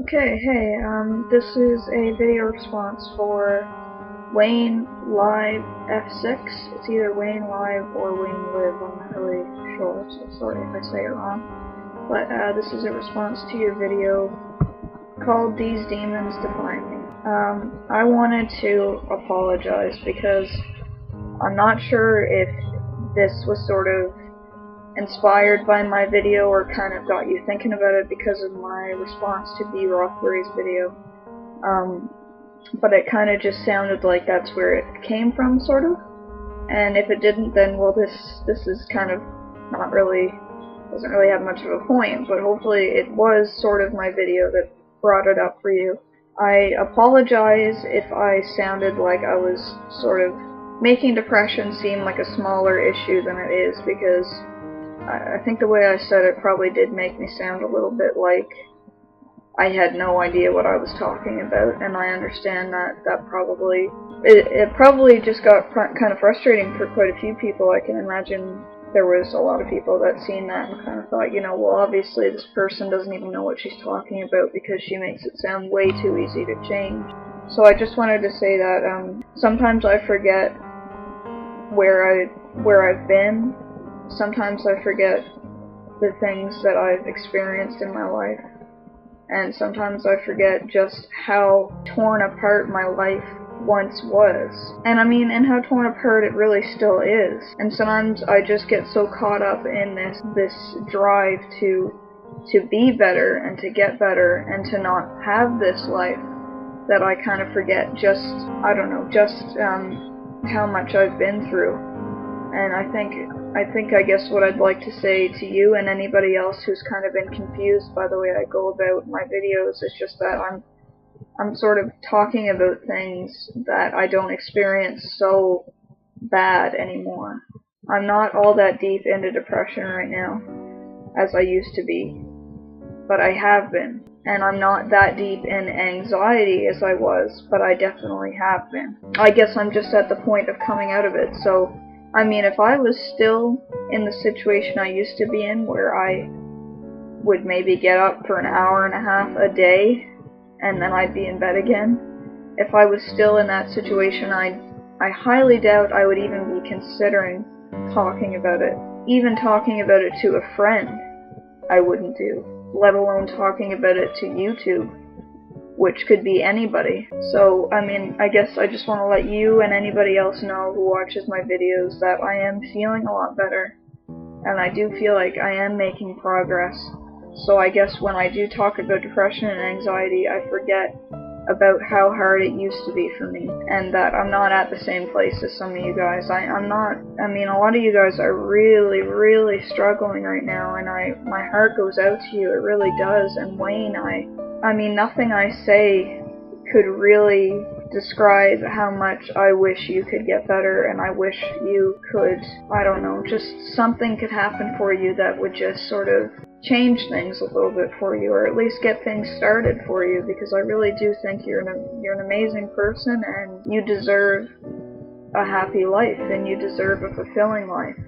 Okay, hey, this is a video response for waynelivef6. It's either waynelive or waynelive, I'm not really sure, so sorry if I say it wrong. But this is a response to your video called These Demons Define Me. I wanted to apologize because I'm not sure if this was sort of inspired by my video or kind of got you thinking about it because of my response to B. Rothbury's video. But it kind of just sounded like that's where it came from, sort of. And if it didn't, then well, this is kind of not really, doesn't really have much of a point, but hopefully it was sort of my video that brought it up for you. I apologize if I sounded like I was sort of making depression seem like a smaller issue than it is, because I think the way I said it probably did make me sound a little bit like I had no idea what I was talking about, and I understand that probably, it probably just got kind of frustrating for quite a few people. I can imagine there was a lot of people that seen that and kind of thought, you know, well, obviously this person doesn't even know what she's talking about because she makes it sound way too easy to change. So I just wanted to say that sometimes I forget where I've been. Sometimes I forget the things that I've experienced in my life, and sometimes I forget just how torn apart my life once was, and how torn apart it really still is. And sometimes I just get so caught up in this drive to be better and to get better and to not have this life that I kind of forget just, I don't know, just how much I've been through. And I guess what I'd like to say to you and anybody else who's kind of been confused by the way I go about my videos is just that I'm sort of talking about things that I don't experience so bad anymore. I'm not all that deep into depression right now as I used to be, but I have been. And I'm not that deep in anxiety as I was, but I definitely have been. I guess I'm just at the point of coming out of it, so if I was still in the situation I used to be in, where I would maybe get up for an hour and a half a day, and then I'd be in bed again, if I was still in that situation, I highly doubt I would even be considering talking about it. Even talking about it to a friend, I wouldn't do, let alone talking about it to YouTube, which could be anybody. So, I guess I just want to let you and anybody else know who watches my videos that I am feeling a lot better, and I do feel like I am making progress. So I guess when I do talk about depression and anxiety, I forget about how hard it used to be for me, and that I'm not at the same place as some of you guys. I'm not, a lot of you guys are really, really struggling right now, and my heart goes out to you, it really does. And Wayne, nothing I say could really describe how much I wish you could get better, and I wish you could, I don't know, just something could happen for you that would just sort of change things a little bit for you, or at least get things started for you, because I really do think you're an amazing person, and you deserve a happy life, and you deserve a fulfilling life.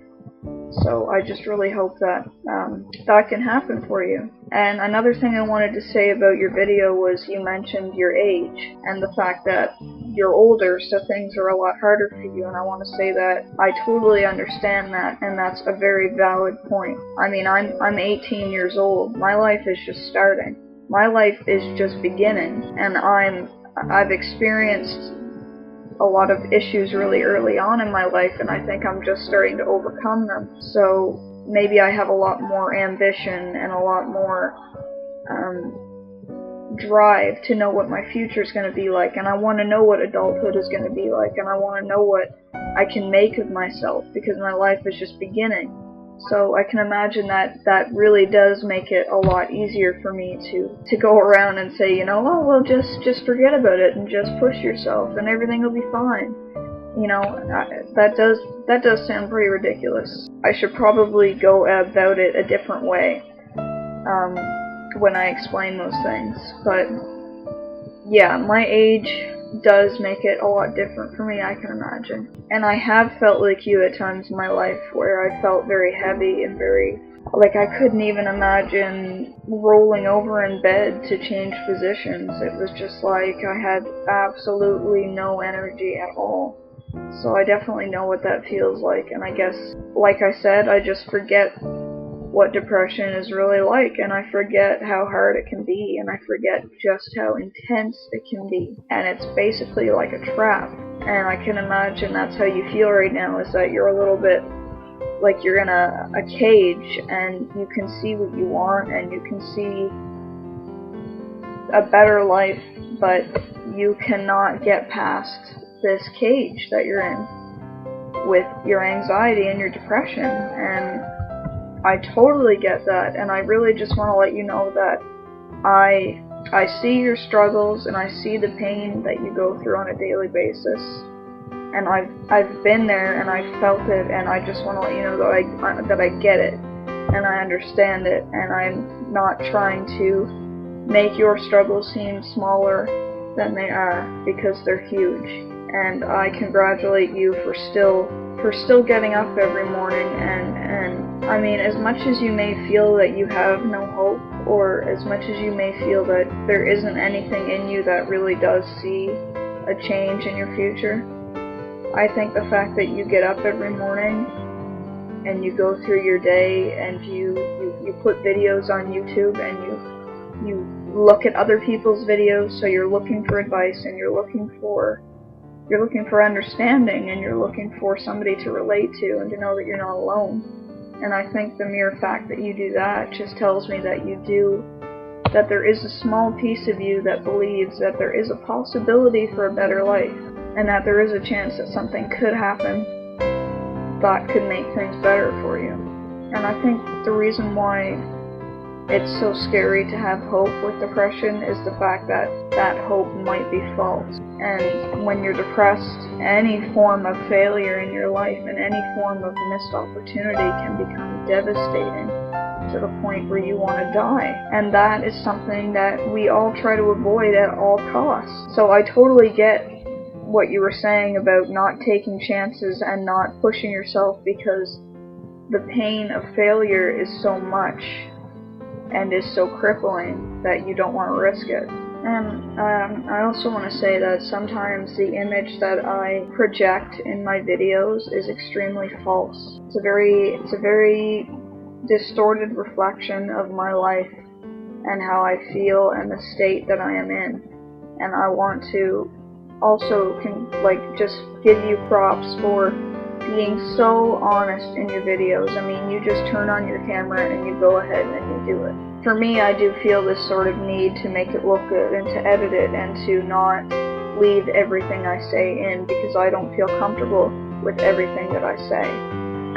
So I just really hope that that can happen for you. And another thing I wanted to say about your video was you mentioned your age and the fact that you're older, so things are a lot harder for you. And I want to say that I totally understand that, and that's a very valid point. I'm 18 years old. My life is just starting. My life is just beginning, and I've experienced a lot of issues really early on in my life, and I think I'm just starting to overcome them. So maybe I have a lot more ambition and a lot more drive to know what my future is going to be like, and I want to know what adulthood is going to be like, and I want to know what I can make of myself, because my life is just beginning. So I can imagine that really does make it a lot easier for me to go around and say, oh, well, just forget about it and just push yourself and everything will be fine. That does sound pretty ridiculous. I should probably go about it a different way when I explain those things. But yeah, my age does make it a lot different for me, I can imagine. And I have felt like you at times in my life where I felt very heavy and very like, I couldn't even imagine rolling over in bed to change positions. It was just like I had absolutely no energy at all. So I definitely know what that feels like, and I guess, like I said, I just forget what depression is really like, and I forget how hard it can be, and I forget just how intense it can be, and it's basically like a trap. And I can imagine that's how you feel right now, is that you're a little bit like you're in a cage, and you can see what you want, and you can see a better life, but you cannot get past this cage that you're in with your anxiety and your depression. And I totally get that, and I really just want to let you know that I see your struggles, and I see the pain that you go through on a daily basis, and I've been there, and I've felt it, and I just want to let you know that I get it, and I understand it, and I'm not trying to make your struggles seem smaller than they are, because they're huge. And I congratulate you for still getting up every morning, and I mean, as much as you may feel that you have no hope, or as much as you may feel that there isn't anything in you that really does see a change in your future, I think the fact that you get up every morning and you go through your day, and you put videos on YouTube, and you look at other people's videos, so you're looking for advice, and you're looking for understanding, and you're looking for somebody to relate to, and to know that you're not alone. And I think the mere fact that you do that just tells me that that there is a small piece of you that believes that there is a possibility for a better life, and that there is a chance that something could happen that could make things better for you. And I think the reason why it's so scary to have hope with depression is the fact that that hope might be false. And when you're depressed, any form of failure in your life and any form of missed opportunity can become devastating to the point where you want to die. And that is something that we all try to avoid at all costs. So I totally get what you were saying about not taking chances and not pushing yourself, because the pain of failure is so much and is so crippling that you don't want to risk it. And I also want to say that sometimes the image that I project in my videos is extremely false. It's a very distorted reflection of my life and how I feel and the state that I am in. And I want to also just give you props for being so honest in your videos. I mean, you just turn on your camera and you go ahead and you do it. For me, I do feel this sort of need to make it look good and to edit it and to not leave everything I say in, because I don't feel comfortable with everything that I say.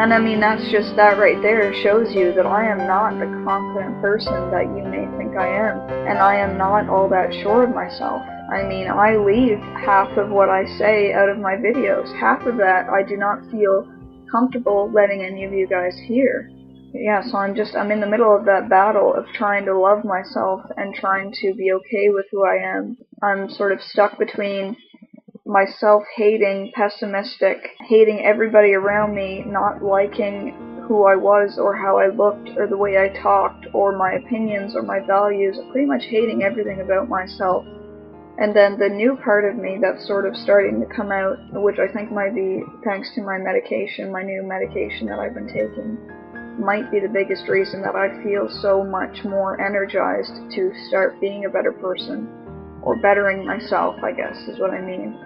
And I mean, that right there shows you that I am not the confident person that you may think I am. And I am not all that sure of myself. I mean, I leave half of what I say out of my videos. Half of that I do not feel comfortable letting any of you guys hear. Yeah, so I'm in the middle of that battle of trying to love myself and trying to be okay with who I am. I'm sort of stuck between myself hating, pessimistic, hating everybody around me, not liking who I was or how I looked or the way I talked or my opinions or my values, pretty much hating everything about myself. And then the new part of me that's sort of starting to come out, which I think might be thanks to my medication, my new medication that I've been taking, might be the biggest reason that I feel so much more energized to start being a better person, or bettering myself, I guess is what I mean.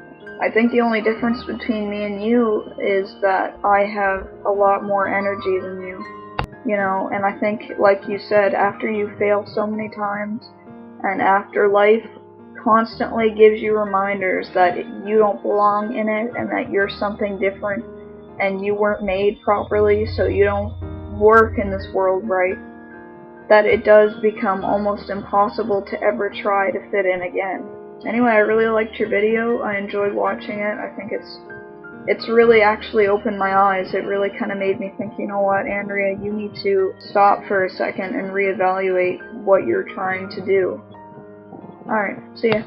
I think the only difference between me and you is that I have a lot more energy than you know, and I think, like you said, after you fail so many times, and after life constantly gives you reminders that you don't belong in it, and that you're something different, and you weren't made properly, so you don't work in this world right, that it does become almost impossible to ever try to fit in again. Anyway, I really liked your video. I enjoyed watching it. I think it's really actually opened my eyes. It really kind of made me think, you know what, Andrea, you need to stop for a second and reevaluate what you're trying to do. Alright, see ya.